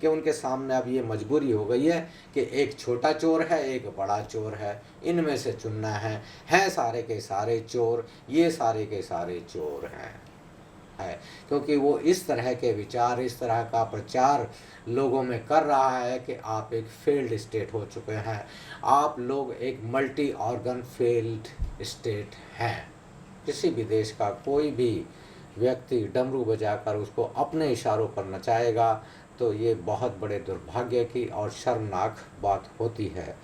कि उनके सामने अब ये मजबूरी हो गई है कि एक छोटा चोर है, एक बड़ा चोर है, इनमें से चुनना है सारे के सारे चोर, ये सारे के सारे चोर हैं। है क्योंकि वो इस तरह के विचार, इस तरह का प्रचार लोगों में कर रहा है कि आप एक फेल्ड स्टेट हो चुके हैं, आप लोग एक मल्टी ऑर्गन फेल्ड स्टेट हैं। किसी भी देश का कोई भी व्यक्ति डमरू बजाकर उसको अपने इशारों पर नचाएगा तो ये बहुत बड़े दुर्भाग्य की और शर्मनाक बात होती है।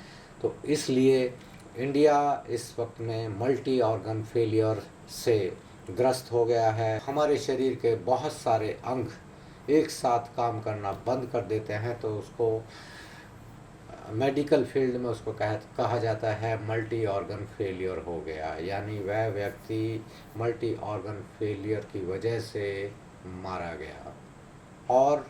तो इसलिए इंडिया इस वक्त में मल्टी ऑर्गन फेलियर से ग्रस्त हो गया है। हमारे शरीर के बहुत सारे अंग एक साथ काम करना बंद कर देते हैं, तो उसको मेडिकल फील्ड में उसको कहा जाता है मल्टी ऑर्गन फेलियर हो गया, यानी वह व्यक्ति मल्टी ऑर्गन फेलियर की वजह से मारा गया। और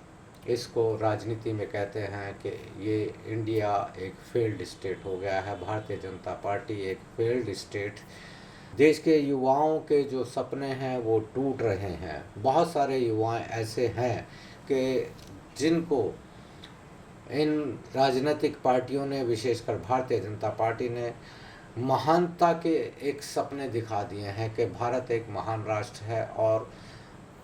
इसको राजनीति में कहते हैं कि ये इंडिया एक फेल्ड स्टेट हो गया है, भारतीय जनता पार्टी एक फेल्ड स्टेट। देश के युवाओं के जो सपने हैं वो टूट रहे हैं। बहुत सारे युवा ऐसे हैं कि जिनको इन राजनीतिक पार्टियों ने, विशेषकर भारतीय जनता पार्टी ने, महानता के एक सपने दिखा दिए हैं कि भारत एक महान राष्ट्र है और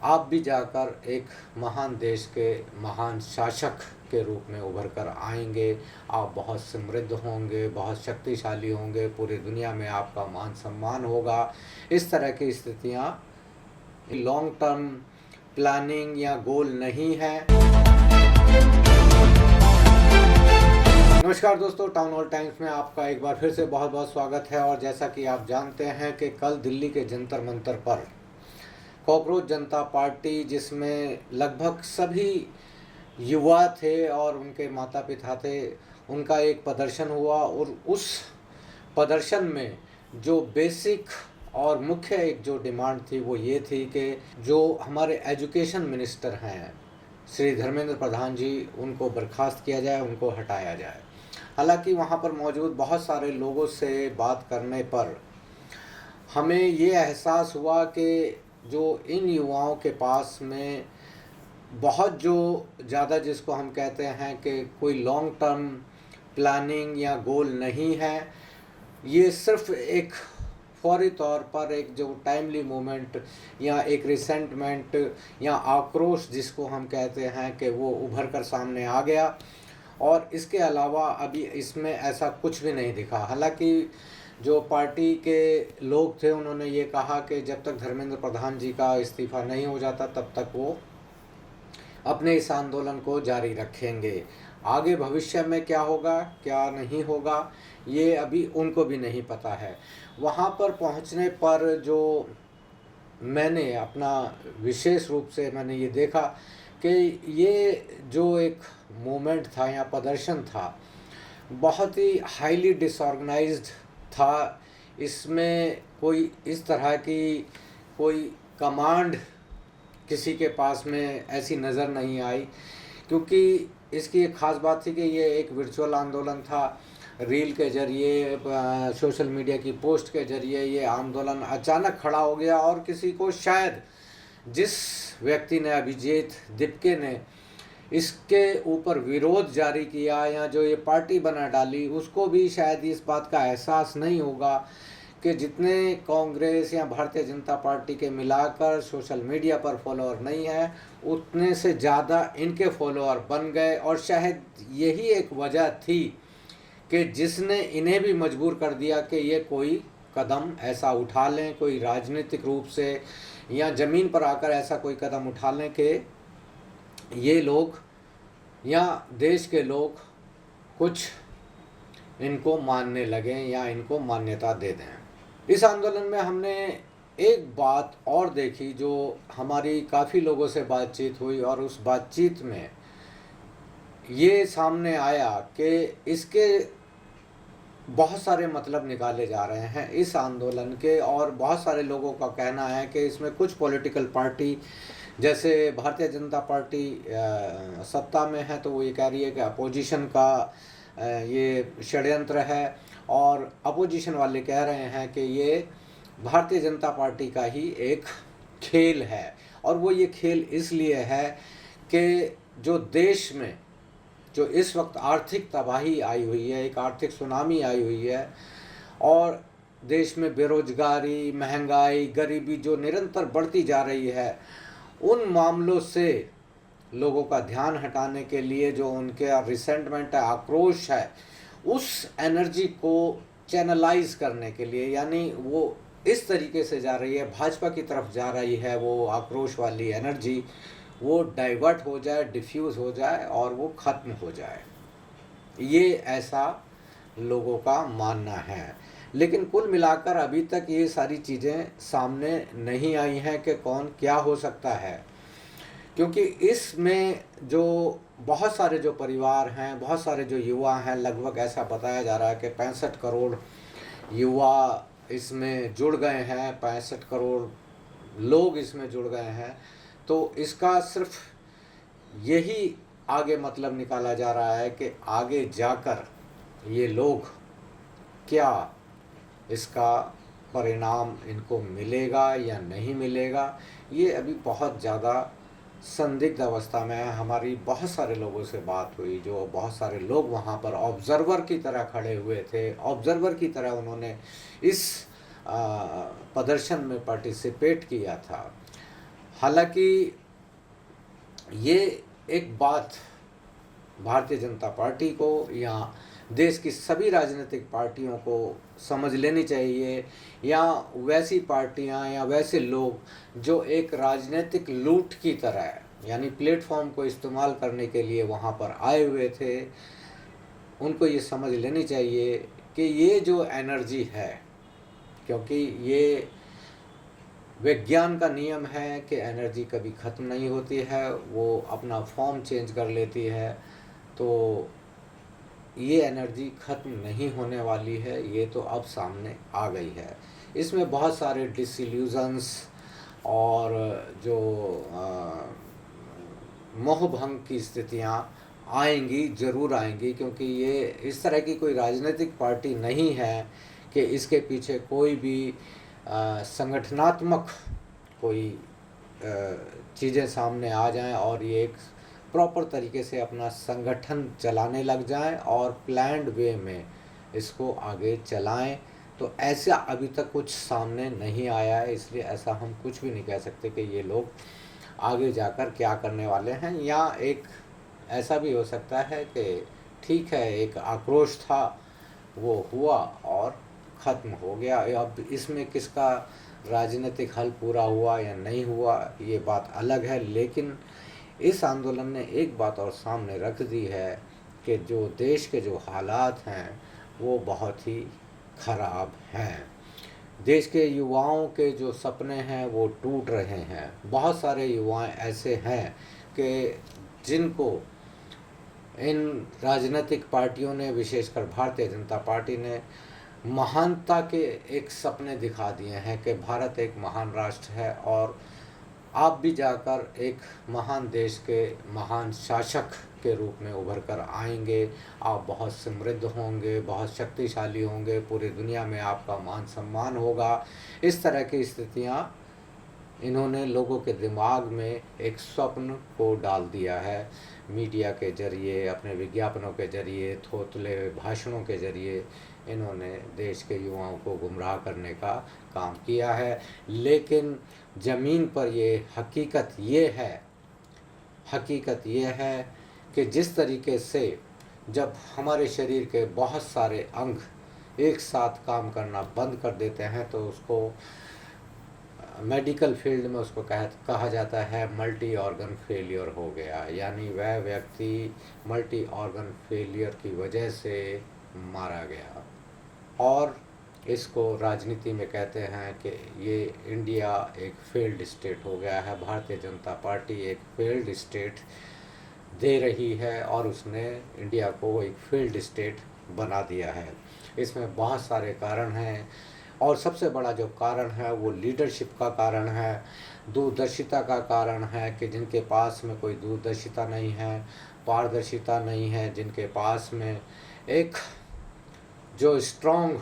आप भी जाकर एक महान देश के महान शासक के रूप में उभर कर आएंगे, आप बहुत समृद्ध होंगे, बहुत शक्तिशाली होंगे, पूरी दुनिया में आपका मान सम्मान होगा। इस तरह की स्थितियाँ लॉन्ग टर्म प्लानिंग या गोल नहीं है। नमस्कार दोस्तों, टाउन हॉल टाइम्स में आपका एक बार फिर से बहुत बहुत स्वागत है। और जैसा कि आप जानते हैं कि कल दिल्ली के जंतर मंतर पर कॉकरोच जनता पार्टी, जिसमें लगभग सभी युवा थे और उनके माता पिता थे, उनका एक प्रदर्शन हुआ। और उस प्रदर्शन में जो बेसिक और मुख्य एक जो डिमांड थी वो ये थी कि जो हमारे एजुकेशन मिनिस्टर हैं श्री धर्मेंद्र प्रधान जी, उनको बर्खास्त किया जाए, उनको हटाया जाए। हालांकि वहाँ पर मौजूद बहुत सारे लोगों से बात करने पर हमें ये एहसास हुआ कि जो इन युवाओं के पास में बहुत जो ज़्यादा, जिसको हम कहते हैं कि कोई लॉन्ग टर्म प्लानिंग या गोल नहीं है, ये सिर्फ एक फौरी तौर पर एक जो टाइमली मोमेंट या एक रिसेंटमेंट या आक्रोश जिसको हम कहते हैं कि वो उभर कर सामने आ गया। और इसके अलावा अभी इसमें ऐसा कुछ भी नहीं दिखा। हालांकि जो पार्टी के लोग थे उन्होंने ये कहा कि जब तक धर्मेंद्र प्रधान जी का इस्तीफ़ा नहीं हो जाता तब तक वो अपने इस आंदोलन को जारी रखेंगे। आगे भविष्य में क्या होगा क्या नहीं होगा ये अभी उनको भी नहीं पता है। वहाँ पर पहुँचने पर जो मैंने अपना विशेष रूप से मैंने ये देखा कि ये जो एक मूवमेंट था या प्रदर्शन था, बहुत ही हाईली डिसऑर्गेनाइज्ड था। इसमें कोई इस तरह की कोई कमांड किसी के पास में ऐसी नज़र नहीं आई, क्योंकि इसकी एक ख़ास बात थी कि ये एक वर्चुअल आंदोलन था। रील के ज़रिए, सोशल मीडिया की पोस्ट के ज़रिए ये आंदोलन अचानक खड़ा हो गया और किसी को, शायद जिस व्यक्ति ने, अभिजीत दिपके ने इसके ऊपर विरोध जारी किया या जो ये पार्टी बना डाली, उसको भी शायद इस बात का एहसास नहीं होगा कि जितने कांग्रेस या भारतीय जनता पार्टी के मिलाकर सोशल मीडिया पर फॉलोअर नहीं है, उतने से ज़्यादा इनके फॉलोअर बन गए। और शायद यही एक वजह थी कि जिसने इन्हें भी मजबूर कर दिया कि ये कोई कदम ऐसा उठा लें, कोई राजनीतिक रूप से या ज़मीन पर आकर ऐसा कोई कदम उठा लें कि ये लोग या देश के लोग कुछ इनको मानने लगें या इनको मान्यता दे दें। इस आंदोलन में हमने एक बात और देखी, जो हमारी काफ़ी लोगों से बातचीत हुई और उस बातचीत में ये सामने आया कि इसके बहुत सारे मतलब निकाले जा रहे हैं इस आंदोलन के। और बहुत सारे लोगों का कहना है कि इसमें कुछ पॉलिटिकल पार्टी, जैसे भारतीय जनता पार्टी सत्ता में है तो वो ये कह रही है कि अपोजिशन का ये षड्यंत्र है, और अपोजिशन वाले कह रहे हैं कि ये भारतीय जनता पार्टी का ही एक खेल है। और वो ये खेल इसलिए है कि जो देश में जो इस वक्त आर्थिक तबाही आई हुई है, एक आर्थिक सुनामी आई हुई है, और देश में बेरोजगारी, महंगाई, गरीबी जो निरंतर बढ़ती जा रही है, उन मामलों से लोगों का ध्यान हटाने के लिए जो उनके रिसेंटमेंट है, आक्रोश है, उस एनर्जी को चैनलाइज करने के लिए, यानी वो इस तरीके से जा रही है, भाजपा की तरफ जा रही है, वो आक्रोश वाली एनर्जी वो डाइवर्ट हो जाए, डिफ्यूज़ हो जाए और वो ख़त्म हो जाए, ये ऐसा लोगों का मानना है। लेकिन कुल मिलाकर अभी तक ये सारी चीज़ें सामने नहीं आई हैं कि कौन क्या हो सकता है, क्योंकि इसमें जो बहुत सारे जो परिवार हैं, बहुत सारे जो युवा हैं, लगभग ऐसा बताया जा रहा है कि 65 करोड़ युवा इसमें जुड़ गए हैं, 65 करोड़ लोग इसमें जुड़ गए हैं। तो इसका सिर्फ यही आगे मतलब निकाला जा रहा है कि आगे जाकर ये लोग क्या इसका परिणाम इनको मिलेगा या नहीं मिलेगा, ये अभी बहुत ज़्यादा संदिग्ध अवस्था में है। हमारी बहुत सारे लोगों से बात हुई, जो बहुत सारे लोग वहाँ पर ऑब्ज़र्वर की तरह खड़े हुए थे, ऑब्ज़र्वर की तरह उन्होंने इस प्रदर्शन में पार्टिसिपेट किया था। हालांकि ये एक बात भारतीय जनता पार्टी को या देश की सभी राजनीतिक पार्टियों को समझ लेनी चाहिए, या वैसी पार्टियां या वैसे लोग जो एक राजनीतिक लूट की तरह, यानी प्लेटफॉर्म को इस्तेमाल करने के लिए वहां पर आए हुए थे, उनको ये समझ लेनी चाहिए कि ये जो एनर्जी है, क्योंकि ये विज्ञान का नियम है कि एनर्जी कभी ख़त्म नहीं होती है, वो अपना फॉर्म चेंज कर लेती है, तो ये एनर्जी ख़त्म नहीं होने वाली है, ये तो अब सामने आ गई है। इसमें बहुत सारे डिसइल्यूजन्स और जो मोह भंग की स्थितियाँ आएंगी, ज़रूर आएंगी, क्योंकि ये इस तरह की कोई राजनीतिक पार्टी नहीं है कि इसके पीछे कोई भी संगठनात्मक कोई चीज़ें सामने आ जाएं और ये एक प्रॉपर तरीके से अपना संगठन चलाने लग जाएं और प्लान्ड वे में इसको आगे चलाएं। तो ऐसा अभी तक कुछ सामने नहीं आया है, इसलिए ऐसा हम कुछ भी नहीं कह सकते कि ये लोग आगे जाकर क्या करने वाले हैं। या एक ऐसा भी हो सकता है कि ठीक है, एक आक्रोश था, वो हुआ और ख़त्म हो गया। अब इसमें किसका राजनीतिक हल पूरा हुआ या नहीं हुआ, ये बात अलग है, लेकिन इस आंदोलन ने एक बात और सामने रख दी है कि जो देश के जो हालात हैं वो बहुत ही ख़राब हैं। देश के युवाओं के जो सपने हैं वो टूट रहे हैं। बहुत सारे युवा ऐसे हैं कि जिनको इन राजनीतिक पार्टियों ने, विशेषकर भारतीय जनता पार्टी ने, महानता के एक सपने दिखा दिए हैं कि भारत एक महान राष्ट्र है और आप भी जाकर एक महान देश के महान शासक के रूप में उभर कर आएंगे, आप बहुत समृद्ध होंगे, बहुत शक्तिशाली होंगे, पूरी दुनिया में आपका मान सम्मान होगा। इस तरह की स्थितियाँ इन्होंने लोगों के दिमाग में एक स्वप्न को डाल दिया है। मीडिया के जरिए, अपने विज्ञापनों के जरिए, थोथले भाषणों के जरिए इन्होंने देश के युवाओं को गुमराह करने का काम किया है। लेकिन ज़मीन पर ये हकीकत ये है कि जिस तरीके से जब हमारे शरीर के बहुत सारे अंग एक साथ काम करना बंद कर देते हैं तो उसको मेडिकल फील्ड में उसको कहा जाता है मल्टी ऑर्गन फेलियर हो गया, यानी वह व्यक्ति मल्टी ऑर्गन फेलियर की वजह से मारा गया। और इसको राजनीति में कहते हैं कि ये इंडिया एक फेल्ड स्टेट हो गया है, भारतीय जनता पार्टी एक फेल्ड स्टेट दे रही है और उसने इंडिया को एक फेल्ड स्टेट बना दिया है। इसमें बहुत सारे कारण हैं और सबसे बड़ा जो कारण है वो लीडरशिप का कारण है, दूरदर्शिता का कारण है कि जिनके पास में कोई दूरदर्शिता नहीं है, पारदर्शिता नहीं है, जिनके पास में एक जो स्ट्रॉन्ग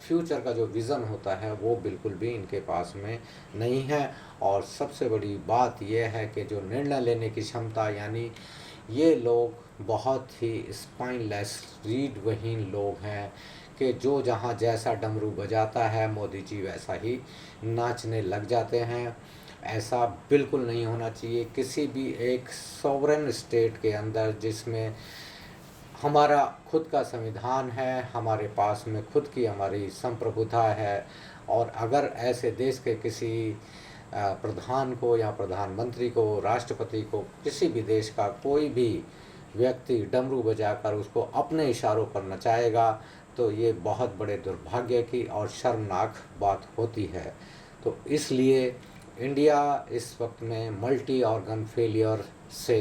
फ्यूचर का जो विज़न होता है वो बिल्कुल भी इनके पास में नहीं है। और सबसे बड़ी बात यह है कि जो निर्णय लेने की क्षमता, यानी ये लोग बहुत ही स्पाइनलेस रीढ़-विहीन लोग हैं कि जो जहाँ जैसा डमरू बजाता है मोदी जी वैसा ही नाचने लग जाते हैं। ऐसा बिल्कुल नहीं होना चाहिए किसी भी एक सॉवरेन स्टेट के अंदर, जिसमें हमारा खुद का संविधान है, हमारे पास में खुद की हमारी संप्रभुता है। और अगर ऐसे देश के किसी प्रधान को या प्रधानमंत्री को, राष्ट्रपति को, किसी भी देश का कोई भी व्यक्ति डमरू बजाकर उसको अपने इशारों पर नचाएगा, तो ये बहुत बड़े दुर्भाग्य की और शर्मनाक बात होती है। तो इसलिए इंडिया इस वक्त में मल्टी ऑर्गन फेलियर से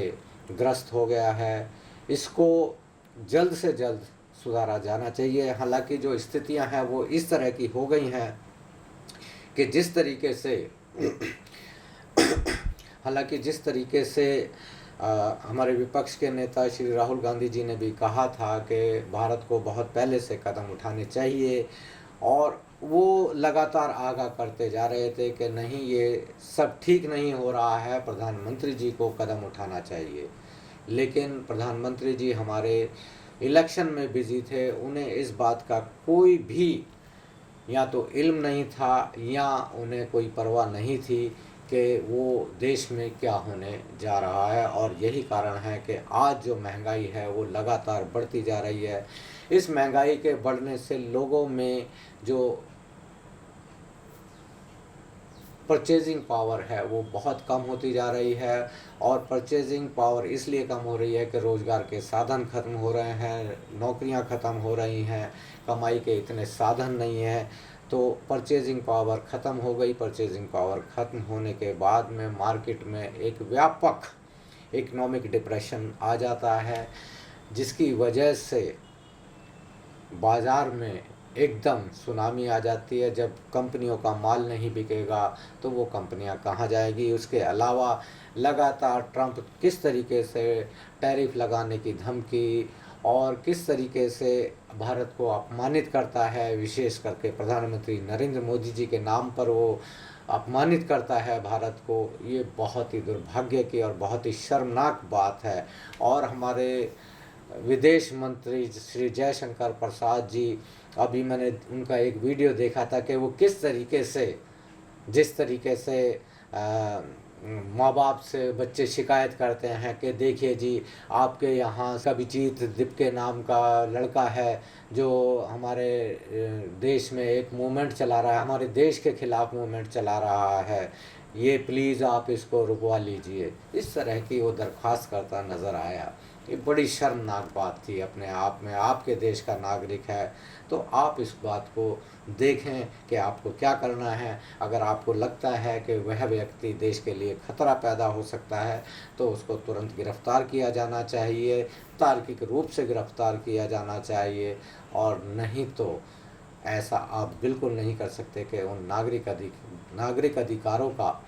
ग्रस्त हो गया है। इसको जल्द से जल्द सुधारा जाना चाहिए। हालांकि जो स्थितियां हैं वो इस तरह की हो गई हैं कि जिस तरीके से हालांकि जिस तरीके से हमारे विपक्ष के नेता श्री राहुल गांधी जी ने भी कहा था कि भारत को बहुत पहले से कदम उठाने चाहिए, और वो लगातार आगाह करते जा रहे थे कि नहीं, ये सब ठीक नहीं हो रहा है, प्रधानमंत्री जी को कदम उठाना चाहिए। लेकिन प्रधानमंत्री जी हमारे इलेक्शन में बिजी थे, उन्हें इस बात का कोई भी या तो इल्म नहीं था या उन्हें कोई परवाह नहीं थी कि वो देश में क्या होने जा रहा है। और यही कारण है कि आज जो महंगाई है वो लगातार बढ़ती जा रही है। इस महंगाई के बढ़ने से लोगों में जो परचेजिंग पावर है वो बहुत कम होती जा रही है। और परचेजिंग पावर इसलिए कम हो रही है कि रोज़गार के साधन खत्म हो रहे हैं, नौकरियां ख़त्म हो रही हैं, कमाई के इतने साधन नहीं हैं। तो परचेजिंग पावर ख़त्म हो गई। परचेजिंग पावर ख़त्म होने के बाद में मार्केट में एक व्यापक इकोनॉमिक डिप्रेशन आ जाता है, जिसकी वजह से बाज़ार में एकदम सुनामी आ जाती है। जब कंपनियों का माल नहीं बिकेगा तो वो कंपनियां कहाँ जाएगी। उसके अलावा लगातार ट्रंप किस तरीके से टैरिफ लगाने की धमकी और किस तरीके से भारत को अपमानित करता है, विशेष करके प्रधानमंत्री नरेंद्र मोदी जी के नाम पर वो अपमानित करता है भारत को, ये बहुत ही दुर्भाग्य की और बहुत ही शर्मनाक बात है। और हमारे विदेश मंत्री श्री जयशंकर प्रसाद जी, अभी मैंने उनका एक वीडियो देखा था कि वो किस तरीके से, जिस तरीके से माँ बाप से बच्चे शिकायत करते हैं कि देखिए जी, आपके यहाँ कविजीत दिप नाम का लड़का है जो हमारे देश में एक मूवमेंट चला रहा है, हमारे देश के खिलाफ मूवमेंट चला रहा है, ये प्लीज़ आप इसको रुकवा लीजिए। इस तरह की वो दरख्वास्त करता नज़र आया। ये बड़ी शर्मनाक बात थी अपने आप में। आपके देश का नागरिक है तो आप इस बात को देखें कि आपको क्या करना है। अगर आपको लगता है कि वह व्यक्ति देश के लिए खतरा पैदा हो सकता है तो उसको तुरंत गिरफ्तार किया जाना चाहिए, तार्किक रूप से गिरफ्तार किया जाना चाहिए। और नहीं तो ऐसा आप बिल्कुल नहीं कर सकते कि उन नागरिक अधिकारों का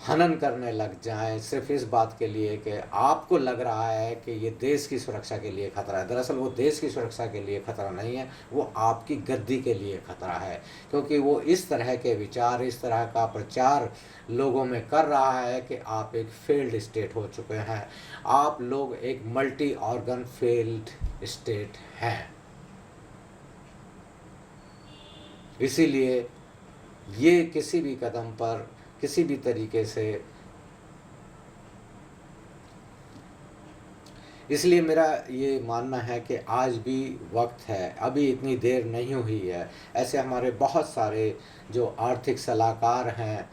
हनन करने लग जाएं सिर्फ इस बात के लिए कि आपको लग रहा है कि ये देश की सुरक्षा के लिए खतरा है। दरअसल वो देश की सुरक्षा के लिए खतरा नहीं है, वो आपकी गद्दी के लिए खतरा है, क्योंकि वो इस तरह के विचार, इस तरह का प्रचार लोगों में कर रहा है कि आप एक फेल्ड स्टेट हो चुके हैं, आप लोग एक मल्टी ऑर्गन फेल्ड स्टेट हैं। इसीलिए ये किसी भी कदम पर, किसी भी तरीके से, इसलिए मेरा ये मानना है कि आज भी वक्त है, अभी इतनी देर नहीं हुई है। ऐसे हमारे बहुत सारे जो आर्थिक सलाहकार हैं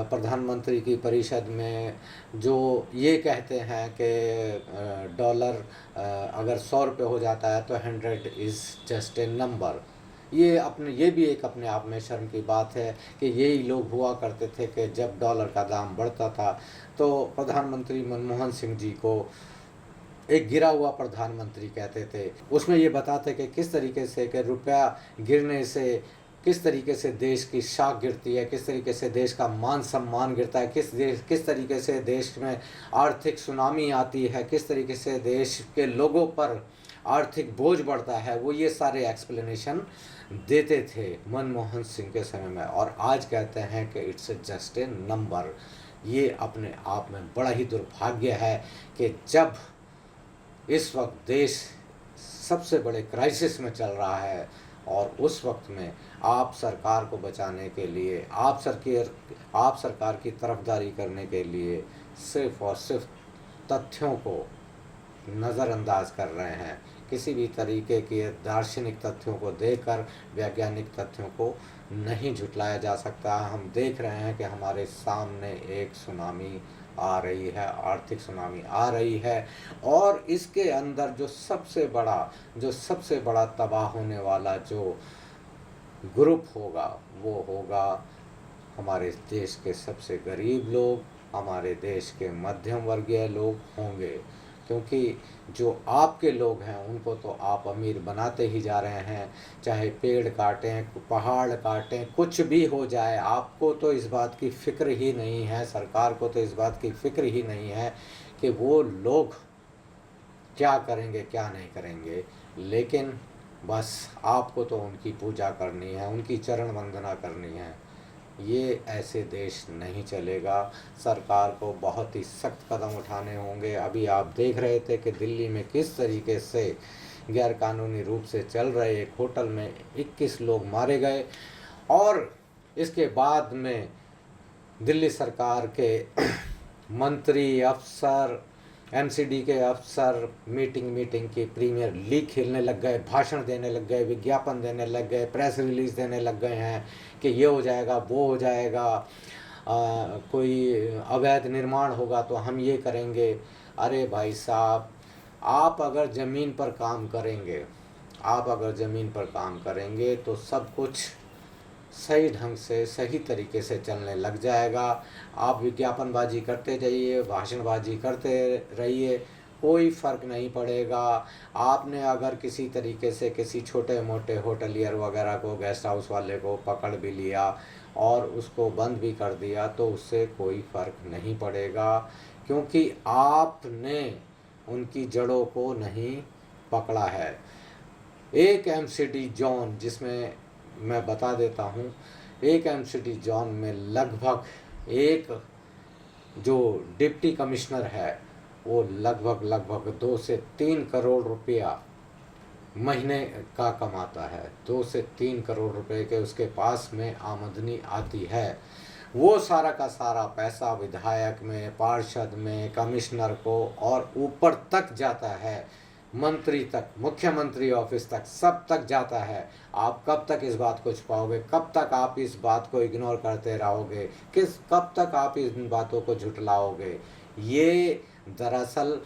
प्रधानमंत्री की परिषद में, जो ये कहते हैं कि डॉलर अगर 100 रुपये हो जाता है तो 100 इज़ जस्ट ए नंबर। ये भी एक अपने आप में शर्म की बात है कि यही लोग हुआ करते थे कि जब डॉलर का दाम बढ़ता था तो प्रधानमंत्री मनमोहन सिंह जी को एक गिरा हुआ प्रधानमंत्री कहते थे। उसमें ये बताते कि किस तरीके से कि रुपया गिरने से किस तरीके से देश की शाख गिरती है, किस तरीके से देश का मान सम्मान गिरता है, किस तरीके से देश में आर्थिक सुनामी आती है, किस तरीके से देश के लोगों पर आर्थिक बोझ बढ़ता है। वो ये सारे एक्सप्लेनेशन देते थे मनमोहन सिंह के समय में, और आज कहते हैं कि इट्स जस्ट ए नंबर। ये अपने आप में बड़ा ही दुर्भाग्य है कि जब इस वक्त देश सबसे बड़े क्राइसिस में चल रहा है और उस वक्त में आप सरकार को बचाने के लिए, आप सरकार की तरफदारी करने के लिए सिर्फ और सिर्फ तथ्यों को नज़रअंदाज कर रहे हैं। किसी भी तरीके के दार्शनिक तथ्यों को देखकर वैज्ञानिक तथ्यों को नहीं झुटलाया जा सकता। हम देख रहे हैं कि हमारे सामने एक सुनामी आ रही है, आर्थिक सुनामी आ रही है, और इसके अंदर जो सबसे बड़ा तबाह होने वाला जो ग्रुप होगा वो होगा हमारे देश के सबसे गरीब लोग, हमारे देश के मध्यम वर्गीय लोग होंगे। क्योंकि जो आपके लोग हैं उनको तो आप अमीर बनाते ही जा रहे हैं, चाहे पेड़ काटें, पहाड़ काटें, कुछ भी हो जाए, आपको तो इस बात की फ़िक्र ही नहीं है, सरकार को तो इस बात की फ़िक्र ही नहीं है कि वो लोग क्या करेंगे क्या नहीं करेंगे। लेकिन बस आपको तो उनकी पूजा करनी है, उनकी चरण वंदना करनी है। ये ऐसे देश नहीं चलेगा। सरकार को बहुत ही सख्त कदम उठाने होंगे। अभी आप देख रहे थे कि दिल्ली में किस तरीके से गैरकानूनी रूप से चल रहे एक होटल में 21 लोग मारे गए, और इसके बाद में दिल्ली सरकार के मंत्री, अफसर, एमसीडी के अफसर मीटिंग की प्रीमियर लीग खेलने लग गए, भाषण देने लग गए, विज्ञापन देने लग गए, प्रेस रिलीज़ देने लग गए हैं कि ये हो जाएगा, वो हो जाएगा, कोई अवैध निर्माण होगा तो हम ये करेंगे। अरे भाई साहब, आप अगर ज़मीन पर काम करेंगे तो सब कुछ सही ढंग से, सही तरीके से चलने लग जाएगा। आप विज्ञापनबाजी करते जाइए, भाषणबाजी करते रहिए, कोई फ़र्क नहीं पड़ेगा। आपने अगर किसी तरीके से किसी छोटे मोटे होटलियर वगैरह को, गेस्ट हाउस वाले को पकड़ भी लिया और उसको बंद भी कर दिया तो उससे कोई फ़र्क नहीं पड़ेगा, क्योंकि आपने उनकी जड़ों को नहीं पकड़ा है। एक एमसीडी जोन, जिसमें मैं बता देता हूँ, एक एमसीडी जोन में लगभग एक जो डिप्टी कमिश्नर है वो लगभग 2 से 3 करोड़ रुपया महीने का कमाता है। 2 से 3 करोड़ रुपए के उसके पास में आमदनी आती है। वो सारा का सारा पैसा विधायक में, पार्षद में, कमिश्नर को और ऊपर तक जाता है, मंत्री तक, मुख्यमंत्री ऑफिस तक, सब तक जाता है। आप कब तक इस बात को छुपाओगे? कब तक आप इस बात को इग्नोर करते रहोगे? कब तक आप इन बातों को झुटलाओगे? ये दरअसल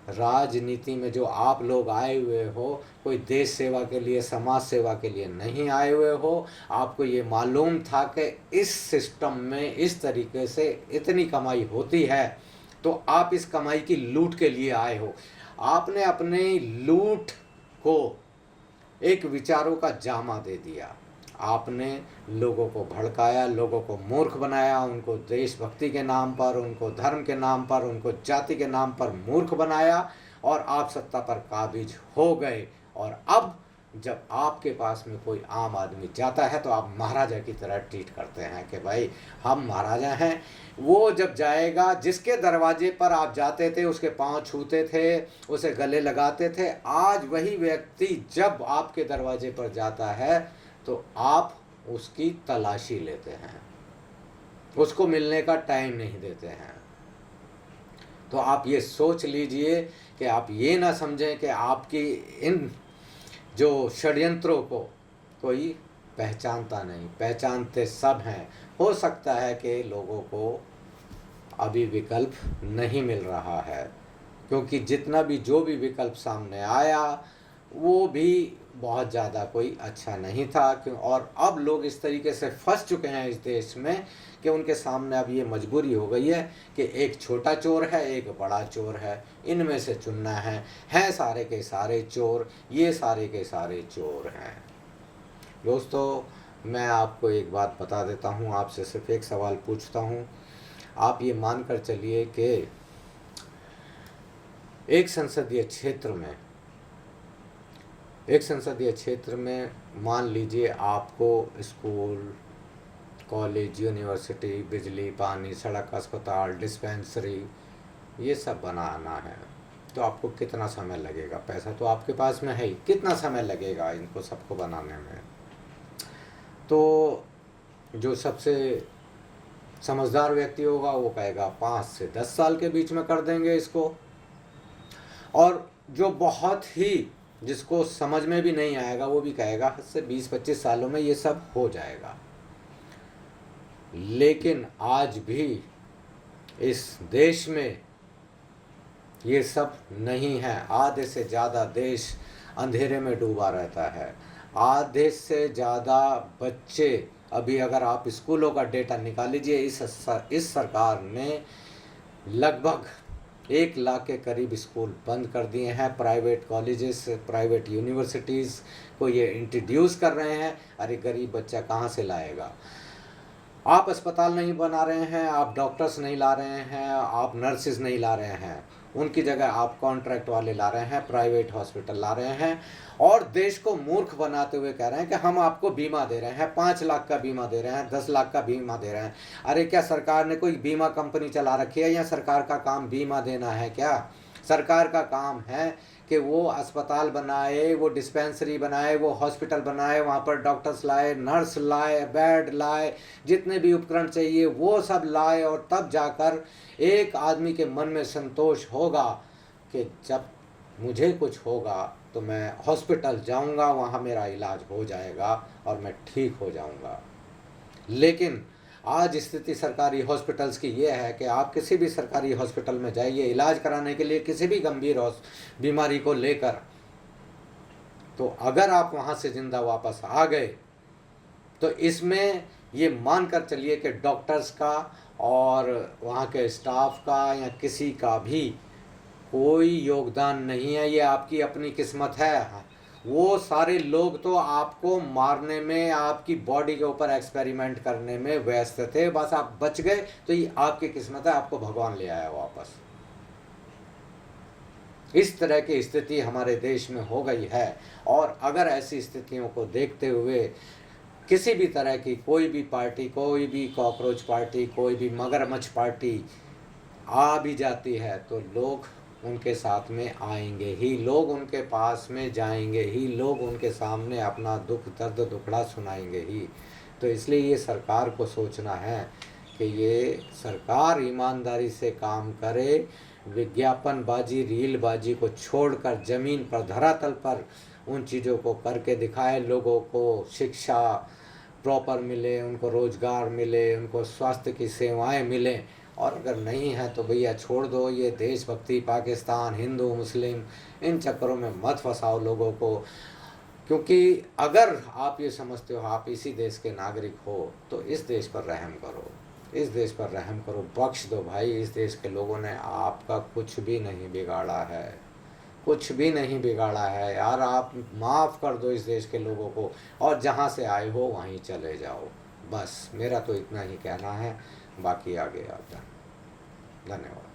राजनीति में जो आप लोग आए हुए हो, कोई देश सेवा के लिए, समाज सेवा के लिए नहीं आए हुए हो। आपको ये मालूम था कि इस सिस्टम में इस तरीके से इतनी कमाई होती है, तो आप इस कमाई की लूट के लिए आए हो। आपने अपने लूट को एक विचारों का जामा दे दिया। आपने लोगों को भड़काया, लोगों को मूर्ख बनाया, उनको देशभक्ति के नाम पर, उनको धर्म के नाम पर, उनको जाति के नाम पर मूर्ख बनाया, और आप सत्ता पर काबिज हो गए। और अब जब आपके पास में कोई आम आदमी जाता है तो आप महाराजा की तरह ट्रीट करते हैं कि भाई हम महाराजा हैं। वो जब जाएगा, जिसके दरवाजे पर आप जाते थे, उसके पांव छूते थे, उसे गले लगाते थे, आज वही व्यक्ति जब आपके दरवाजे पर जाता है तो आप उसकी तलाशी लेते हैं, उसको मिलने का टाइम नहीं देते हैं। तो आप ये सोच लीजिए कि आप ये ना समझें कि आपकी इन जो षड्यंत्रों को कोई पहचानता नहीं, पहचानते सब हैं। हो सकता है कि लोगों को अभी विकल्प नहीं मिल रहा है, क्योंकि जितना भी जो भी विकल्प सामने आया वो भी बहुत ज़्यादा कोई अच्छा नहीं था। क्यों? और अब लोग इस तरीके से फंस चुके हैं इस देश में कि उनके सामने अब ये मजबूरी हो गई है कि एक छोटा चोर है, एक बड़ा चोर है, इनमें से चुनना है सारे के सारे चोर, ये सारे के सारे चोर हैं। दोस्तों, मैं आपको एक बात बता देता हूँ, आपसे सिर्फ एक सवाल पूछता हूँ। आप ये मानकर चलिए कि एक संसदीय क्षेत्र में मान लीजिए आपको स्कूल, कॉलेज, यूनिवर्सिटी, बिजली, पानी, सड़क, अस्पताल, डिस्पेंसरी, ये सब बनाना है। तो आपको कितना समय लगेगा? पैसा तो आपके पास में है ही, कितना समय लगेगा इनको सबको बनाने में? तो जो सबसे समझदार व्यक्ति होगा वो कहेगा 5 से 10 साल के बीच में कर देंगे इसको, और जो बहुत ही जिसको समझ में भी नहीं आएगा वो भी कहेगा से 20-25 सालों में ये सब हो जाएगा। लेकिन आज भी इस देश में ये सब नहीं है। आधे से ज़्यादा देश अंधेरे में डूबा रहता है। आधे से ज़्यादा बच्चे, अभी अगर आप स्कूलों का डेटा निकाल लीजिए, इस सरकार ने लगभग 1 लाख के करीब स्कूल बंद कर दिए हैं। प्राइवेट कॉलेजेस, प्राइवेट यूनिवर्सिटीज़ को ये इंट्रोड्यूस कर रहे हैं। अरे गरीब बच्चा कहाँ से लाएगा? आप अस्पताल नहीं बना रहे हैं, आप डॉक्टर्स नहीं ला रहे हैं, आप नर्सेज नहीं ला रहे हैं, उनकी जगह आप कॉन्ट्रैक्ट वाले ला रहे हैं, प्राइवेट हॉस्पिटल ला रहे हैं, और देश को मूर्ख बनाते हुए कह रहे हैं कि हम आपको बीमा दे रहे हैं, 5 लाख का बीमा दे रहे हैं, 10 लाख का बीमा दे रहे हैं। अरे क्या सरकार ने कोई बीमा कंपनी चला रखी है, या सरकार का काम बीमा देना है क्या? सरकार का काम है कि वो अस्पताल बनाए, वो डिस्पेंसरी बनाए, वो हॉस्पिटल बनाए, वहाँ पर डॉक्टर्स लाए, नर्स लाए, बेड लाए, जितने भी उपकरण चाहिए वो सब लाए, और तब जाकर एक आदमी के मन में संतोष होगा कि जब मुझे कुछ होगा तो मैं हॉस्पिटल जाऊँगा, वहाँ मेरा इलाज हो जाएगा और मैं ठीक हो जाऊँगा। लेकिन आज स्थिति सरकारी हॉस्पिटल्स की ये है कि आप किसी भी सरकारी हॉस्पिटल में जाइए इलाज कराने के लिए, किसी भी गंभीर बीमारी को लेकर, तो अगर आप वहाँ से जिंदा वापस आ गए तो इसमें ये मानकर चलिए कि डॉक्टर्स का और वहाँ के स्टाफ का या किसी का भी कोई योगदान नहीं है। ये आपकी अपनी किस्मत है। वो सारे लोग तो आपको मारने में, आपकी बॉडी के ऊपर एक्सपेरिमेंट करने में व्यस्त थे। बस आप बच गए तो ये आपकी किस्मत है, आपको भगवान ले आया वापस। इस तरह की स्थिति हमारे देश में हो गई है। और अगर ऐसी स्थितियों को देखते हुए किसी भी तरह की कोई भी पार्टी, कोई भी कॉकरोच पार्टी, कोई भी मगरमच्छ पार्टी आ भी जाती है तो लोग उनके साथ में आएंगे ही, लोग उनके पास में जाएंगे ही, लोग उनके सामने अपना दुख दर्द दुखड़ा सुनाएंगे ही। तो इसलिए ये सरकार को सोचना है कि ये सरकार ईमानदारी से काम करे, विज्ञापनबाजी, रीलबाजी को छोड़कर ज़मीन पर, धरातल पर उन चीज़ों को करके दिखाए, लोगों को शिक्षा प्रॉपर मिले, उनको रोज़गार मिले, उनको स्वास्थ्य की सेवाएं मिलें। और अगर नहीं है तो भैया छोड़ दो, ये देशभक्ति, पाकिस्तान, हिंदू मुस्लिम, इन चक्करों में मत फंसाओ लोगों को। क्योंकि अगर आप ये समझते हो आप इसी देश के नागरिक हो तो इस देश पर रहम करो, इस देश पर रहम करो, बख्श दो भाई। इस देश के लोगों ने आपका कुछ भी नहीं बिगाड़ा है, कुछ भी नहीं बिगाड़ा है यार। आप माफ़ कर दो इस देश के लोगों को, और जहाँ से आए हो वहीं चले जाओ। बस मेरा तो इतना ही कहना है, बाकी आगे आता। धन्यवाद।